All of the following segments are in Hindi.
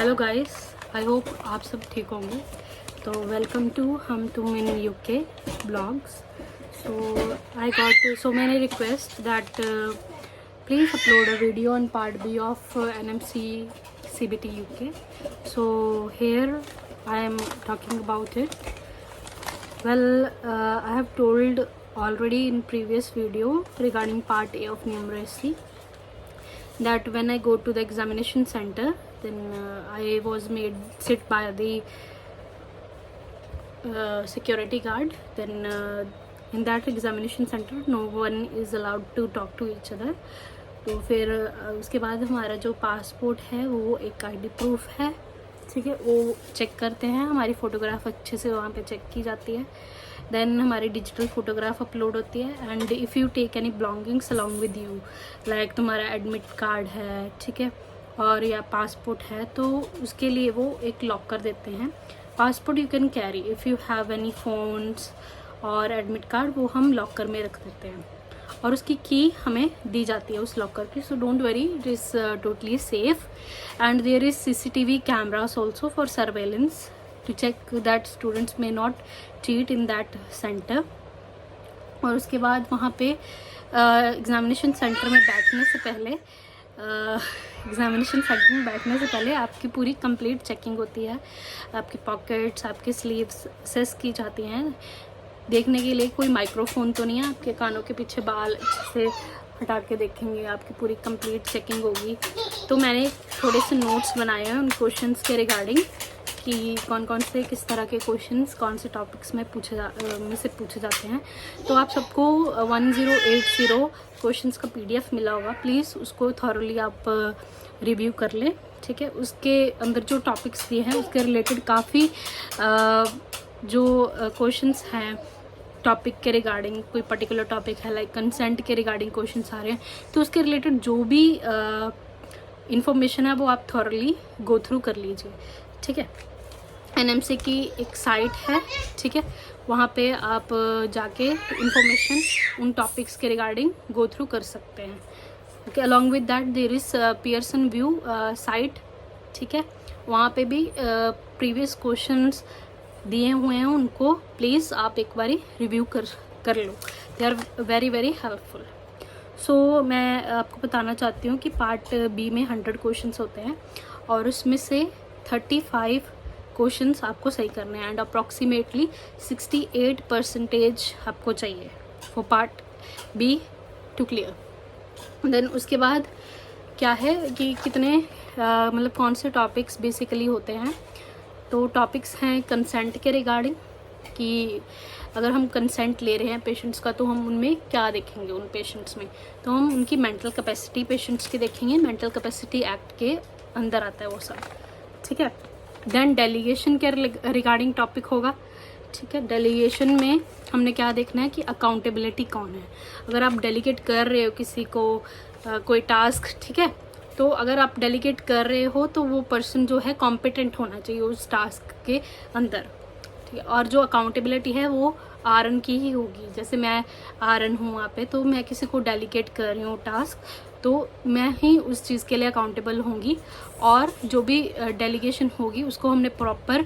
हेलो गाइस, आई होप आप सब ठीक होंगे। तो वेलकम टू हम तुम in UK blogs. So I got so many request that please upload a video on part B of NMC CBT UK. So here I am talking about it. Well, I have told already in previous video regarding part A of numeracy that when I go to the examination center, then I was made sit by the security guard. Then in that examination center no one is allowed to talk to each other. तो फिर उसके बाद हमारा जो पासपोर्ट है वो एक ID प्रूफ है, ठीक है, वो चेक करते हैं। हमारी फ़ोटोग्राफ अच्छे से वहाँ पे चेक की जाती है। देन हमारी डिजिटल फ़ोटोग्राफ अपलोड होती है। And if you take any belongings along with you, like तुम्हारा एडमिट कार्ड है, ठीक है, और या पासपोर्ट है, तो उसके लिए वो एक लॉकर देते हैं। Passport you can carry, if you have any phones और एडमिट कार्ड वो हम लॉकर में रख देते हैं और उसकी की हमें दी जाती है उस लॉकर की। So don't worry, it is totally safe and there is CCTV cameras also for surveillance to check that students may not cheat in that centre. और उसके बाद वहाँ पे एग्ज़ामिनेशन सेंटर में बैठने से पहले आपकी पूरी कंप्लीट चेकिंग होती है। आपकी पॉकेट्स, आपके स्लीव्स सेस की जाती हैं देखने के लिए कोई माइक्रोफोन तो नहीं है, आपके कानों के पीछे बाल अच्छे से हटा के देखेंगे, आपकी पूरी कंप्लीट चेकिंग होगी। तो मैंने थोड़े से नोट्स बनाए हैं उन क्वेश्चंस के रिगार्डिंग कि कौन कौन से किस तरह के क्वेश्चंस कौन से टॉपिक्स में से पूछे जाते हैं। तो आप सबको 1080 क्वेश्चंस का PDF मिला होगा, प्लीज़ उसको थॉरली आप रिव्यू कर लें, ठीक है। उसके अंदर जो टॉपिक्स दिए हैं उसके रिलेटेड काफ़ी जो क्वेश्चंस हैं टॉपिक के रिगार्डिंग, कोई पर्टिकुलर टॉपिक है लाइक कंसेंट के रिगार्डिंग क्वेश्चंस आ रहे हैं, तो उसके रिलेटेड जो भी इंफॉर्मेशन है वो आप थॉरली गो थ्रू कर लीजिए, ठीक है। NMC की एक साइट है, ठीक है, वहाँ पे आप जाके इंफॉर्मेशन उन टॉपिक्स के रिगार्डिंग गो थ्रू कर सकते हैं, okay. Along with that there is Pearson VUE site, ठीक है, वहाँ पे भी प्रीवियस क्वेश्चंस दिए हुए हैं, उनको प्लीज़ आप एक बारी रिव्यू कर लो, they are very very helpful. So मैं आपको बताना चाहती हूँ कि पार्ट B में 100 क्वेश्चंस होते हैं और उसमें से 35 क्वेश्चंस आपको सही करने हैं एंड अप्रॉक्सीमेटली 68% आपको चाहिए for part B to clear. Then उसके बाद क्या है कि कितने मतलब कौन से टॉपिक्स बेसिकली होते हैं। तो टॉपिक्स हैं कंसेंट के रिगार्डिंग कि अगर हम कंसेंट ले रहे हैं पेशेंट्स का तो हम उनमें क्या देखेंगे, उन पेशेंट्स में तो हम उनकी मेंटल कैपेसिटी पेशेंट्स की देखेंगे। मेंटल कैपेसिटी एक्ट के अंदर आता है वो सब, ठीक है। देन डेलीगेशन के रिगार्डिंग टॉपिक होगा, ठीक है। डेलीगेशन में हमने क्या देखना है कि अकाउंटेबिलिटी कौन है। अगर आप डेलीगेट कर रहे हो किसी को कोई टास्क, ठीक है, तो अगर आप डेलीगेट कर रहे हो तो वो पर्सन जो है कॉम्पिटेंट होना चाहिए उस टास्क के अंदर, ठीक है। और जो अकाउंटेबिलिटी है वो RN की ही होगी। जैसे मैं RN हूँ वहाँ पे, तो मैं किसी को डेलीगेट कर रही हूँ टास्क, तो मैं ही उस चीज़ के लिए अकाउंटेबल होंगी और जो भी डेलीगेशन होगी उसको हमने प्रॉपर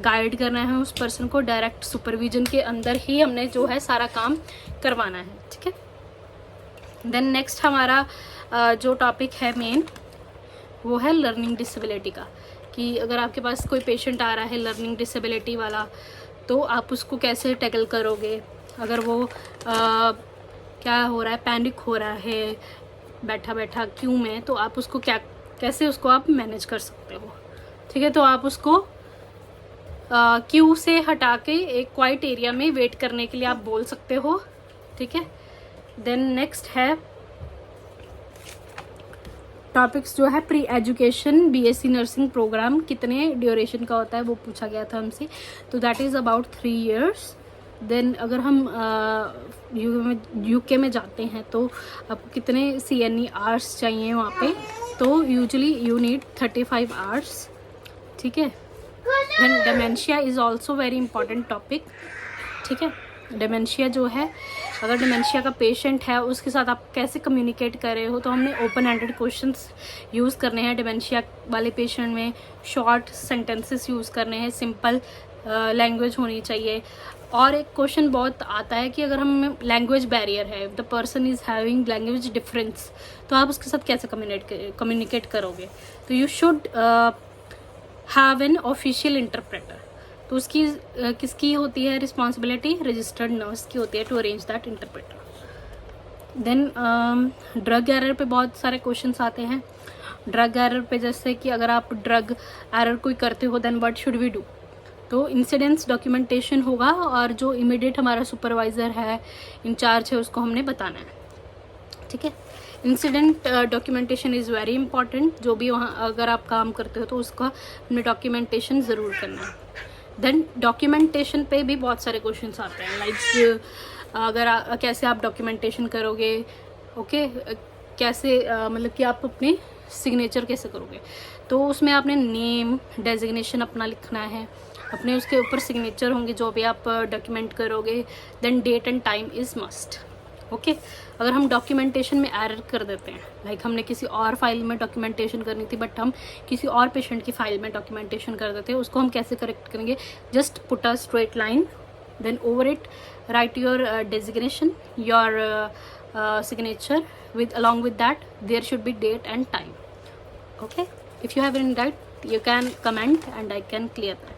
गाइड करना है उस पर्सन को। डायरेक्ट सुपरविजन के अंदर ही हमने जो है सारा काम करवाना है, ठीक है। देन नेक्स्ट हमारा जो टॉपिक है मेन वो है लर्निंग डिसेबिलिटी का, कि अगर आपके पास कोई पेशेंट आ रहा है लर्निंग डिसेबिलिटी वाला तो आप उसको कैसे टैकल करोगे। अगर वो क्या हो रहा है, पैनिक हो रहा है बैठा बैठा क्यू में, तो आप उसको कैसे उसको आप मैनेज कर सकते हो, ठीक है। तो आप उसको क्यू से हटा के एक क्वाइट एरिया में वेट करने के लिए आप बोल सकते हो, ठीक है। देन नेक्स्ट है टॉपिक्स जो है pre education BSc nursing programme कितने ड्यूरेशन का होता है वो पूछा गया था हमसे, तो that is about 3 years। Then अगर हम UK में जाते हैं तो आपको कितने CNE आवर्स चाहिए वहाँ पे, तो यूजुअली यू नीड 35 आवर्स, ठीक है। Then dementia is also very important topic, ठीक है। डिमेंशिया जो है, अगर डिमेंशिया का पेशेंट है उसके साथ आप कैसे कम्युनिकेट कर रहे हो, तो हमने ओपन एंडेड क्वेश्चंस यूज़ करने हैं डिमेंशिया वाले पेशेंट में, शॉर्ट सेंटेंसेस यूज़ करने हैं, सिंपल लैंग्वेज होनी चाहिए। और एक क्वेश्चन बहुत आता है कि अगर हम लैंग्वेज बैरियर है, the person is having language difference, तो आप उसके साथ कैसे कम्युनिकेट करोगे। तो you should have an official interpreter. तो उसकी किसकी होती है रिस्पॉन्सिबिलिटी, रजिस्टर्ड नर्स की होती है to arrange that interpreter. Then drug error पे बहुत सारे क्वेश्चंस आते हैं। ड्रग एरर पे जैसे कि अगर आप ड्रग एरर कोई करते हो then what should we do. तो इंसिडेंट्स डॉक्यूमेंटेशन होगा और जो इमीडिएट हमारा सुपरवाइज़र है, इंचार्ज है, उसको हमने बताना है, ठीक है। Incident documentation is very important. जो भी वहाँ अगर आप काम करते हो तो उसका हमने डॉक्यूमेंटेशन ज़रूर करना है। देन डॉक्यूमेंटेशन पे भी बहुत सारे क्वेश्चंस आते हैं, लाइक अगर कैसे आप डॉक्यूमेंटेशन करोगे, ओके, कैसे मतलब कि आप अपने सिग्नेचर कैसे करोगे। तो उसमें आपने नेम डेजिग्नेशन अपना लिखना है, अपने उसके ऊपर सिग्नेचर होंगे जो भी आप डॉक्यूमेंट करोगे। Then date and time is must, okay. अगर हम डॉक्यूमेंटेशन में एरर कर देते हैं, लाइक हमने किसी और फाइल में डॉक्यूमेंटेशन करनी थी बट हम किसी और पेशेंट की फाइल में डॉक्यूमेंटेशन कर देते हैं, उसको हम कैसे करेक्ट करेंगे। Just put a straight line, then over it write your designation, your signature, with along with that there should be date and time, okay. if you have any doubt you can comment and I can clear that.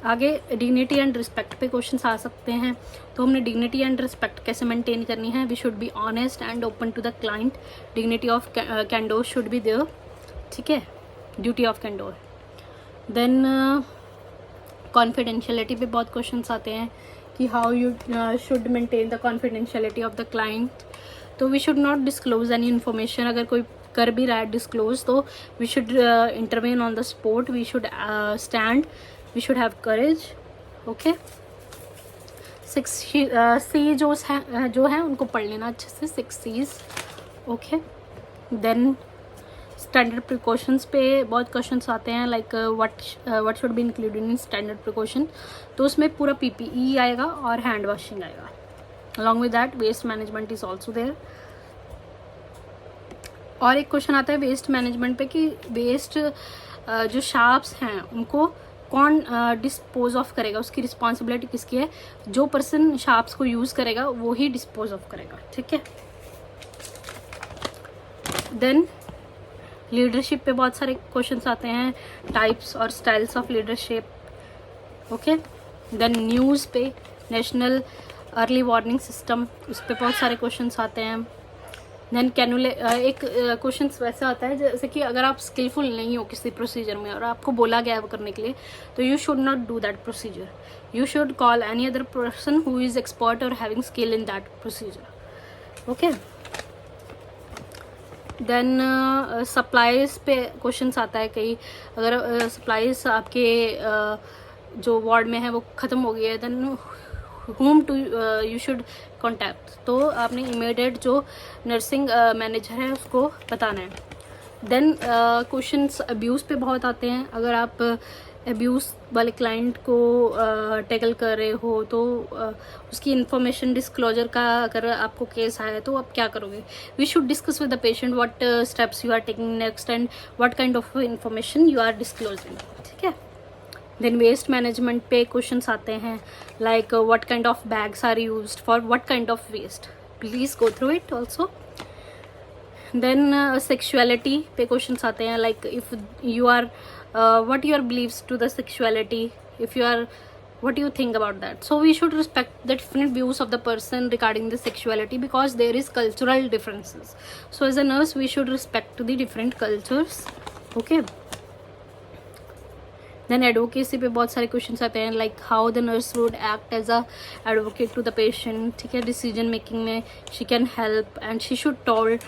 आगे डिग्निटी एंड रिस्पेक्ट पे क्वेश्चंस आ सकते हैं। तो हमने डिग्निटी एंड रिस्पेक्ट कैसे मेंटेन करनी है। We should be honest and open to the client, dignity of candour should be there, ठीक है, duty of candour. Then confidentiality पे बहुत क्वेश्चंस आते हैं कि how you should maintain the confidentiality of the client. तो we should not disclose any information. अगर कोई कर भी रहा है डिस्क्लोज तो we should intervene on the spot, we should stand, we should have courage, okay. 6C जो है उनको पढ़ लेना अच्छे से, 6 C's, okay. Then standard precautions पे बहुत क्वेश्चंस आते हैं, like what should be included in standard precaution. तो उसमें पूरा PPE आएगा और हैंड वॉशिंग आएगा। Along with that waste management is also there. और एक क्वेश्चन आता है वेस्ट मैनेजमेंट पे कि वेस्ट जो शार्प्स हैं उनको कौन डिस्पोज ऑफ करेगा, उसकी रिस्पॉन्सिबिलिटी किसकी है। जो पर्सन शार्प्स को यूज़ करेगा वो ही डिस्पोज ऑफ करेगा, ठीक है। देन लीडरशिप पे बहुत सारे क्वेश्चंस आते हैं, टाइप्स और styles of leadership, okay. Then न्यूज़ पे नेशनल अर्ली वार्निंग सिस्टम, उस पर बहुत सारे क्वेश्चंस आते हैं। देन एक क्वेश्चन वैसा आता है जैसे कि अगर आप स्किलफुल नहीं हो किसी प्रोसीजर में और आपको बोला गया है वो करने के लिए, तो you should not do that procedure, you should call any other person who is expert और having skill in that procedure, okay. Then supplies पे क्वेश्चंस आता है कई, अगर सप्लाईज आपके जो वार्ड में है वो ख़त्म हो गई है, then whom to you should contact। तो आपने इमीडिएट जो नर्सिंग मैनेजर है उसको बताना है। देन क्वेश्चंस अब्यूज़ पे बहुत आते हैं। अगर आप अब्यूज़ वाले क्लाइंट को टैकल कर रहे हो तो उसकी इन्फॉर्मेशन डिस्क्लोजर का अगर आपको केस आया है तो आप क्या करोगे। We should discuss with the patient what steps you are taking next and what kind of information you are disclosing, ठीक है। देन वेस्ट मैनेजमेंट पे क्वेश्चंस आते हैं, like what kind of bags are used for what kind of waste, please go through it also. Then sexuality पे क्वेश्चंस आते हैं, like if you are what your beliefs to the sexuality, if you are, what do you think about that। So we should respect the different views of the person regarding the sexuality because there is cultural differences, so as a nurse we should respect the different cultures, okay। Then advocacy पे बहुत सारे क्वेश्चंस आते हैं, like how the nurse would act as a advocate to the patient, ठीक है। डिसीजन मेकिंग में she can help and she should told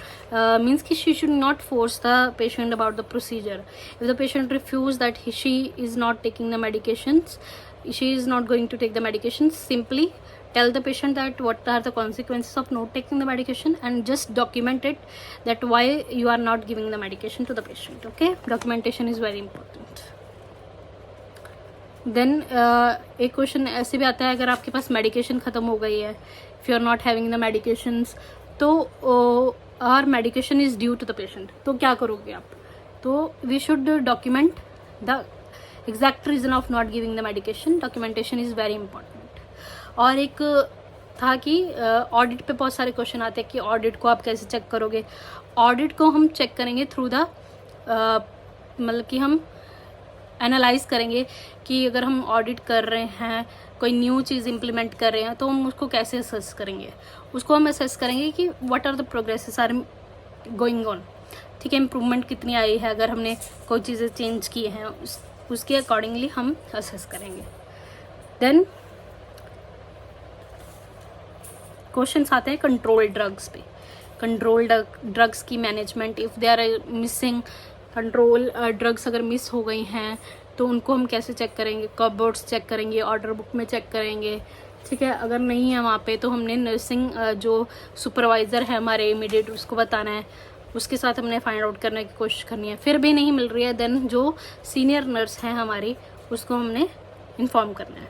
means कि she should not force the patient about the procedure. If the patient refuse that she is not taking the medications, she is not going to take the medication, simply tell the patient that what are the consequences of not taking the medication and just document it that why you are not giving the medication to the patient, okay। Documentation is very important। देन एक क्वेश्चन ऐसे भी आता है, अगर आपके पास मेडिकेशन ख़त्म हो गई है, if you are not having the medications, तो or medication is due to the patient, तो क्या करोगे आप? तो we should document the exact reason of not giving the medication, documentation is very important. और एक था कि ऑडिट पे बहुत सारे क्वेश्चन आते हैं कि ऑडिट को आप कैसे चेक करोगे। ऑडिट को हम चेक करेंगे थ्रू द मतलब कि हम एनालाइज करेंगे कि अगर हम ऑडिट कर रहे हैं, कोई न्यू चीज़ इम्प्लीमेंट कर रहे हैं, तो हम उसको कैसे असेस करेंगे। उसको हम असेस करेंगे कि what are the progresses are going on, ठीक है, इम्प्रूवमेंट कितनी आई है, अगर हमने कोई चीज़ें चेंज की हैं उसके अकॉर्डिंगली हम असेस करेंगे। देन क्वेश्चंस आते हैं कंट्रोल ड्रग्स पे। कंट्रोल ड्रग्स की management, if they are missing control drugs, अगर मिस हो गई हैं तो उनको हम कैसे चेक करेंगे, कबोर्ड्स चेक करेंगे, ऑर्डर बुक में चेक करेंगे, ठीक है। अगर नहीं है वहाँ पे तो हमने नर्सिंग जो सुपरवाइज़र है हमारे इमीडिएट, उसको बताना है, उसके साथ हमने फाइंड आउट करने की कोशिश करनी है। फिर भी नहीं मिल रही है, देन जो सीनियर नर्स है हमारी, उसको हमने इन्फॉर्म करना है।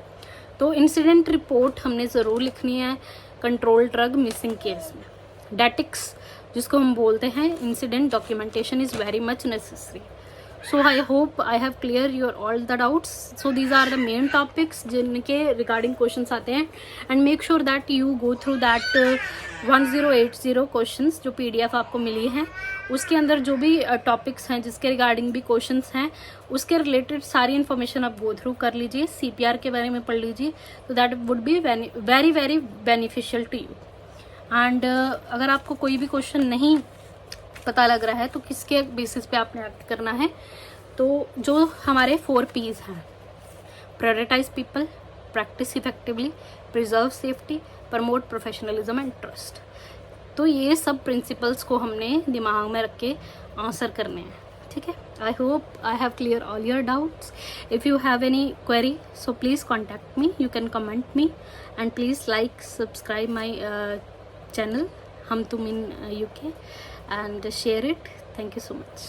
तो इंसिडेंट रिपोर्ट हमने ज़रूर लिखनी है कंट्रोल ड्रग मिसिंग केस में। डेटिक्स जिसको हम बोलते हैं, incident documentation is very much necessary. So I hope I have clear your all the doubts. So these are the main topics जिनके रिगार्डिंग क्वेश्चंस आते हैं, and make sure that you go through that 1080 questions जो PDF आपको मिली है, उसके अंदर जो भी टॉपिक्स हैं जिसके रिगार्डिंग भी क्वेश्चंस हैं, उसके रिलेटेड सारी इन्फॉर्मेशन आप गो थ्रू कर लीजिए, CPR के बारे में पढ़ लीजिए, तो that would be very very beneficial to you. And अगर आपको कोई भी क्वेश्चन नहीं पता लग रहा है तो किसके बेसिस पे आपने एक्ट करना है, तो जो हमारे 4 P's हैं, prioritise people, practise effectively, preserve safety, promote professionalism and trust, तो ये सब प्रिंसिपल्स को हमने दिमाग में रख के आंसर करने हैं, ठीक है। आई hope I have clear all your doubts. If you have any query so please contact me, you can comment me, and please like subscribe my channel Hum Tum in UK and share it. Thank you so much.